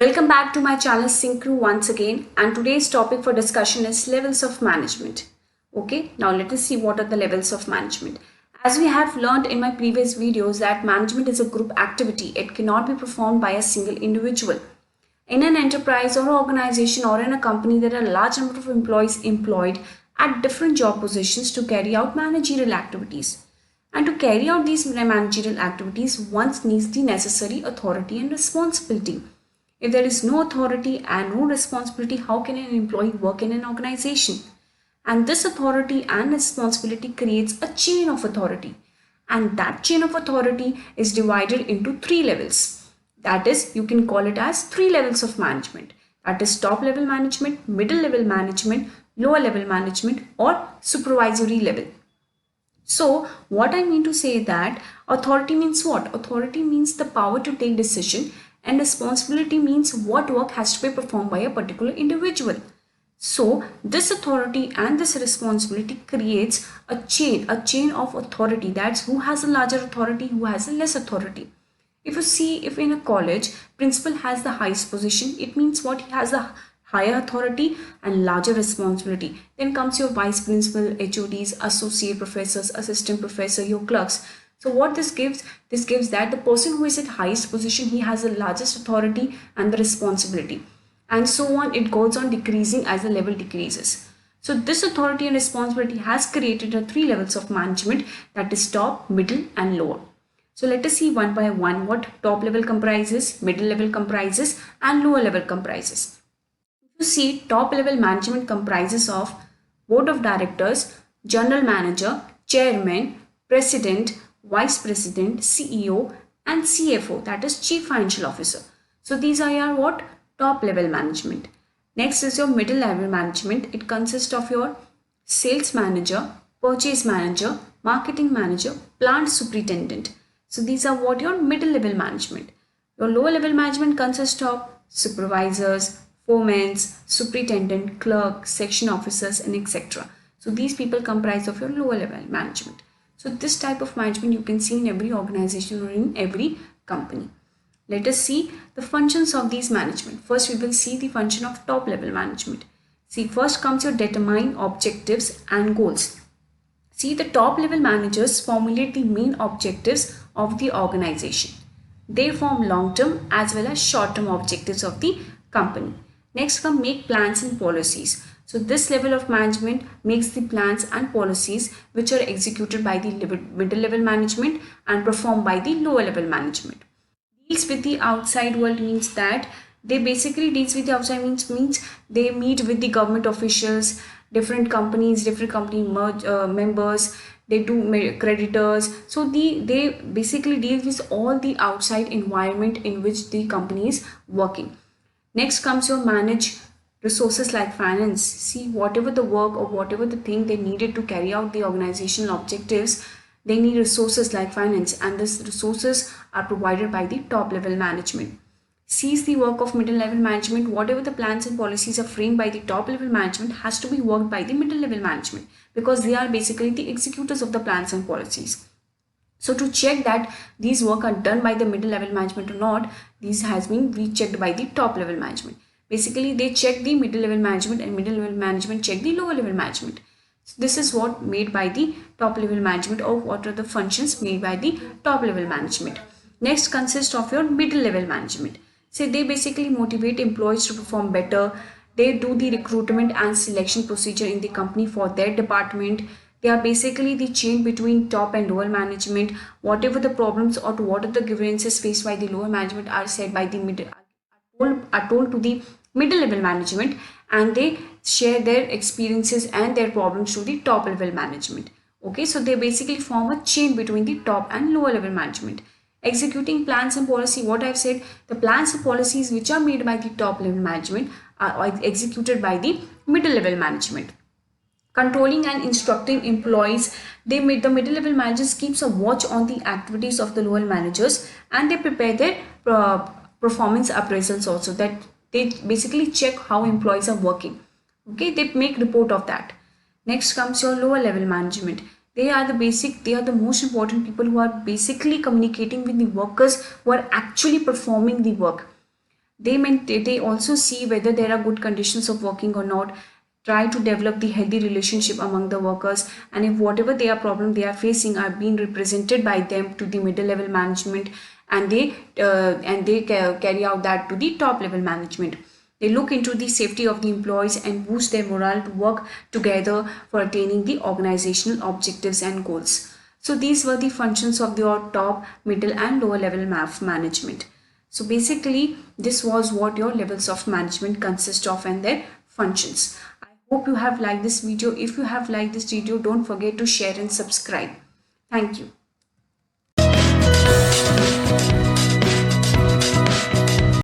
Welcome back to my channel Syncrew once again, and today's topic for discussion is levels of management. Okay, now let us see what are the levels of management. As we have learned in my previous videos that management is a group activity. It cannot be performed by a single individual. In an enterprise or organization or in a company, there are a large number of employees employed at different job positions to carry out managerial activities. And to carry out these managerial activities, one needs the necessary authority and responsibility. If there is no authority and no responsibility, how can an employee work in an organization? And this authority and responsibility creates a chain of authority. And that chain of authority is divided into three levels. That is, you can call it as three levels of management. That is top level management, middle level management, lower level management, or supervisory level. So what I mean to say that authority means what? Authority means the power to take decision, and responsibility means what work has to be performed by a particular individual. So this authority and this responsibility creates a chain of authority. That's who has a larger authority, who has a less authority. If you see, if in a college, principal has the highest position, it means what? He has a higher authority and larger responsibility. Then comes your vice principal, HODs, associate professors, assistant professor, your clerks. So what this gives? This gives that the person who is at highest position, he has the largest authority and the responsibility. And so on, it goes on decreasing as the level decreases. So this authority and responsibility has created a three levels of management, that is top, middle and lower. So let us see one by one what top level comprises, middle level comprises and lower level comprises. You see, top level management comprises of board of directors, general manager, chairman, president, vice president, CEO and CFO, that is chief financial officer. So these are your what? Top level management. Next is your middle level management. It consists of your sales manager, purchase manager, marketing manager, plant superintendent. So these are what your middle level management. Your lower level management consists of supervisors, foremen, superintendent, clerk, section officers and etc. So these people comprise of your lower level management. So this type of management you can see in every organization or in every company. Let us see the functions of these management. First we will see the function of top level management. See, first comes your determine objectives and goals. See, the top level managers formulate the main objectives of the organization. They form long-term as well as short-term objectives of the company. Next come make plans and policies. So this level of management makes the plans and policies which are executed by the middle level management and performed by the lower level management. Deals with the outside world means that they basically deals with the outside means they meet with the government officials, different companies, different company members, they do creditors. So they basically deal with all the outside environment in which the company is working. Next comes your manage resources like finance. See, whatever the work or whatever the thing they needed to carry out the organizational objectives, they need resources like finance, and these resources are provided by the top level management. Sees the work of middle level management. Whatever the plans and policies are framed by the top level management has to be worked by the middle level management, because they are basically the executors of the plans and policies. So to check that these work are done by the middle level management or not, these has been rechecked by the top level management. Basically they check the middle level management and middle level management check the lower level management. So this is what made by the top level management, or what are the functions made by the top level management. Next consists of your middle level management. So they basically motivate employees to perform better. They do the recruitment and selection procedure in the company for their department. They are basically the chain between top and lower management. Whatever the problems or what are the grievances faced by the lower management are said by the middle, are told to the middle level management, and they share their experiences and their problems to the top level management. Okay, so they basically form a chain between the top and lower level management. Executing plans and policy, what I've said, the plans and policies which are made by the top level management are executed by the middle level management. Controlling and instructing employees, the middle level managers keeps a watch on the activities of the lower managers, and they prepare their performance appraisals also, that they basically check how employees are working. Okay, they make report of that. Next comes your lower level management. They are the most important people who are basically communicating with the workers who are actually performing the work. They also see whether there are good conditions of working or not, try to develop the healthy relationship among the workers, and if whatever their problem they are facing are being represented by them to the middle level management, and they carry out that to the top level management. They look into the safety of the employees and boost their morale to work together for attaining the organizational objectives and goals. So these were the functions of your top, middle and lower level management. So basically this was what your levels of management consist of and their functions. I hope you have liked this video. If you have liked this video, don't forget to share and subscribe. Thank you.